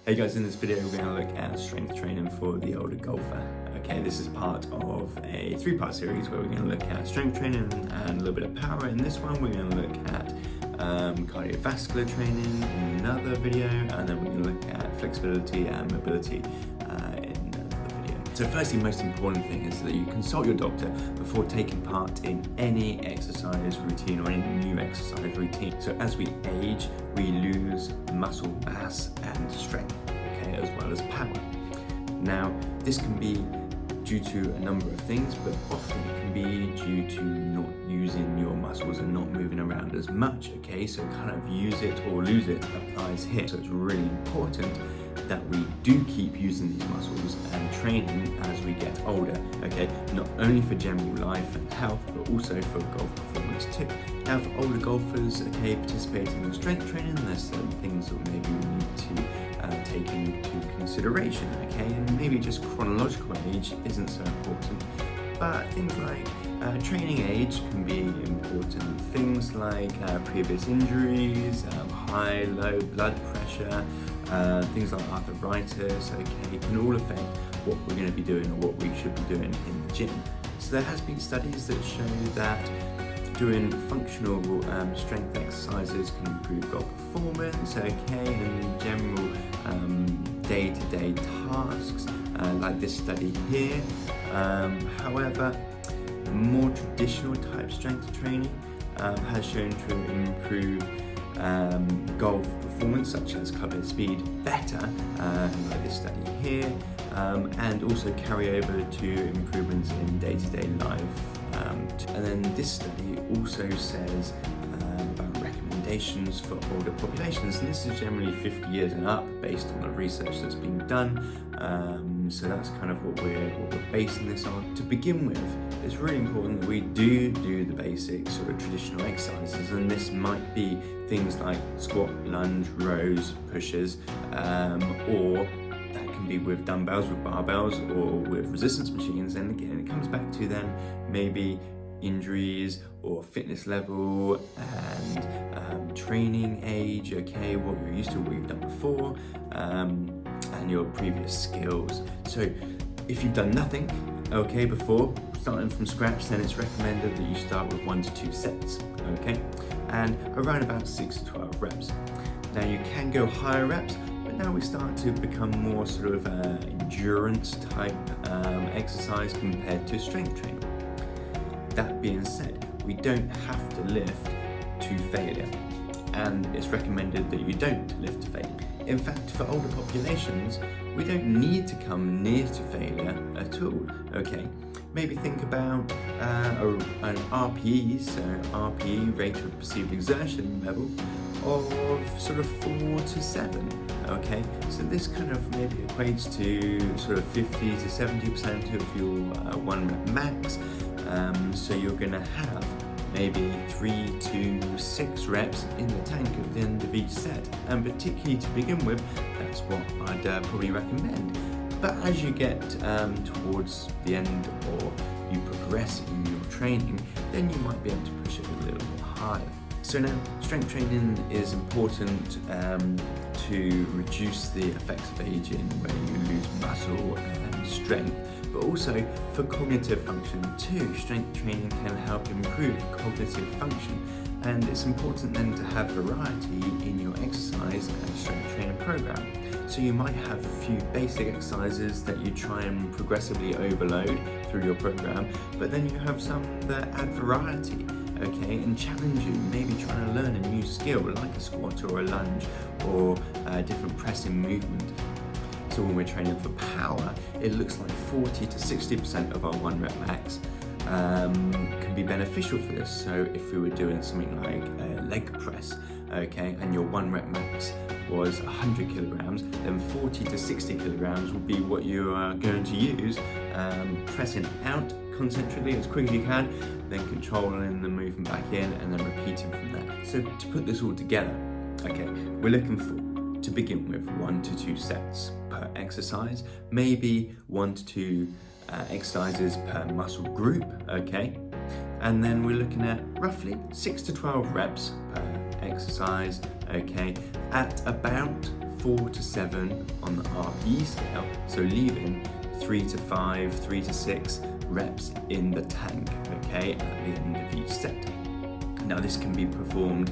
Hey guys, in this video we're going to look at strength training for the older golfer. Okay, this is part of a three-part series where we're going to look at strength training and a little bit of power. In this one we're going to look at cardiovascular training in another video, and then we're going to look at flexibility and mobility in another video. So firstly, most important thing is that you consult your doctor before taking part in any exercise routine or any new exercise routine. So as we age, we lose muscle mass and strength, okay, as well as power. Now, this can be due to a number of things, but often it can be due to not using your muscles and not moving around as much, okay? So kind of use it or lose it applies here. So it's really important that we do keep using these muscles and training as we get older, okay? Not only for general life and health, but also for golf performance too. Now for older golfers, okay, participating in strength training, there's certain things that maybe we need to take into consideration, okay? And maybe just chronological age isn't so important, but things like training age can be important. Things like previous injuries, high, low blood pressure, things like arthritis, okay, can all affect what we're going to be doing or what we should be doing in the gym. So there has been studies that show that doing functional strength exercises can improve golf performance, okay, and general day-to-day tasks, like this study here. However, more traditional type strength training has shown to improve golf performance, such as club speed, better, like this study here, and also carry over to improvements in day-to-day life. And then this study also says about recommendations for older populations, and this is generally 50 years and up based on the research that's been done. So that's kind of what we're basing this on. To begin with, it's really important that we do the basic sort of traditional exercises, and this might be things like squat, lunge, rows, pushes, or that can be with dumbbells, with barbells, or with resistance machines. And again, it comes back to then maybe injuries or fitness level and training age, okay, what you're used to, what you've done before, and your previous skills. So if you've done nothing, okay, before, starting from scratch, then it's recommended that you start with 1 to 2 sets, okay, and around about 6 to 12 reps. Now you can go higher reps, but now we start to become more sort of endurance type exercise compared to strength training. That being said, we don't have to lift to failure, and it's recommended that you don't lift to failure. In fact, for older populations, we don't need to come near to failure at all, okay? Maybe think about an RPE, so RPE, rate of perceived exertion level, of sort of 4 to 7, okay? So this kind of maybe equates to sort of 50 to 70% of your 1 rep max. So you're gonna have maybe 3 to 6 reps in the tank at the end of each set, and particularly to begin with, that's what I'd probably recommend. But as you get towards the end, or you progress in your training, then you might be able to push it a little bit higher. So now, strength training is important to reduce the effects of aging, where you lose muscle and strength, but also for cognitive function too. Strength training can help improve cognitive function, and it's important then to have variety in your exercise and strength training program. So you might have a few basic exercises that you try and progressively overload through your program, but then you have some that add variety, okay, and challenge you, maybe trying to learn a new skill like a squat or a lunge or a different pressing movement. So when we're training for power, it looks like 40 to 60% of our 1 rep max can be beneficial for this. So if we were doing something like a leg press, okay, and your 1 rep max was 100 kilograms, then 40 to 60 kilograms will be what you are going to use, pressing out concentrically as quick as you can, then controlling the movement back in, and then repeating from there. So to put this all together, okay, we're looking for, to begin with, 1 to 2 sets per exercise, maybe 1 to 2 exercises per muscle group, okay? And then we're looking at roughly 6 to 12 reps per exercise, okay, at about 4 to 7 on the RPE scale, so leaving 3 to 5, 3 to 6 reps in the tank, okay, at the end of each set. Now this can be performed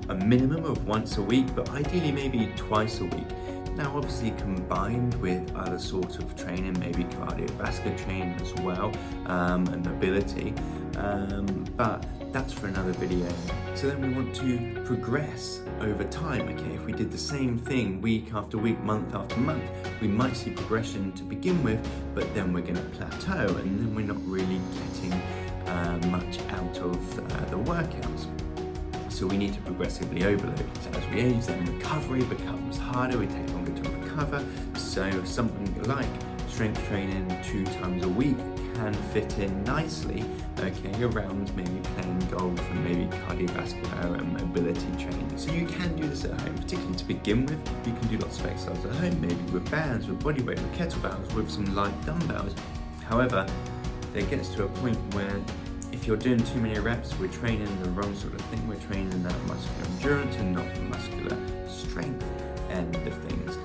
a minimum of once a week, but ideally maybe twice a week. Now obviously combined with other sorts of training, maybe cardiovascular training as well, and mobility, but that's for another video. So then we want to progress over time, okay? If we did the same thing week after week, month after month, we might see progression to begin with, but then we're gonna plateau and then we're not really getting much out of the workouts. So we need to progressively overload. So as we age, then recovery becomes harder, we take longer to recover. So something like strength training 2 times a week can fit in nicely, okay, around maybe playing golf and maybe cardiovascular and mobility training. So you can do this at home, particularly to begin with. You can do lots of exercises at home, maybe with bands, with bodyweight, with kettlebells, with some light dumbbells. However, it gets to a point where if you're doing too many reps, we're training the wrong sort of thing. We're training that muscular endurance and not the muscular strength end of things.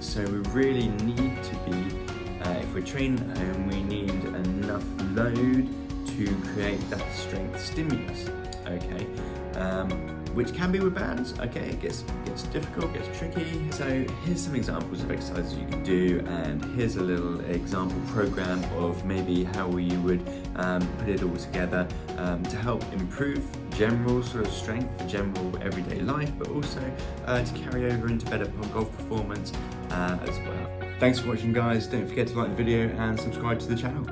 So we really need to be, if we're training at home, we need enough load to create that strength stimulus, okay? Which can be with bands, okay? It gets difficult, gets tricky. So here's some examples of exercises you can do, and here's a little example program of maybe how you would put it all together to help improve general sort of strength for general everyday life, but also to carry over into better golf performance as well. Thanks for watching, guys. Don't forget to like the video and subscribe to the channel.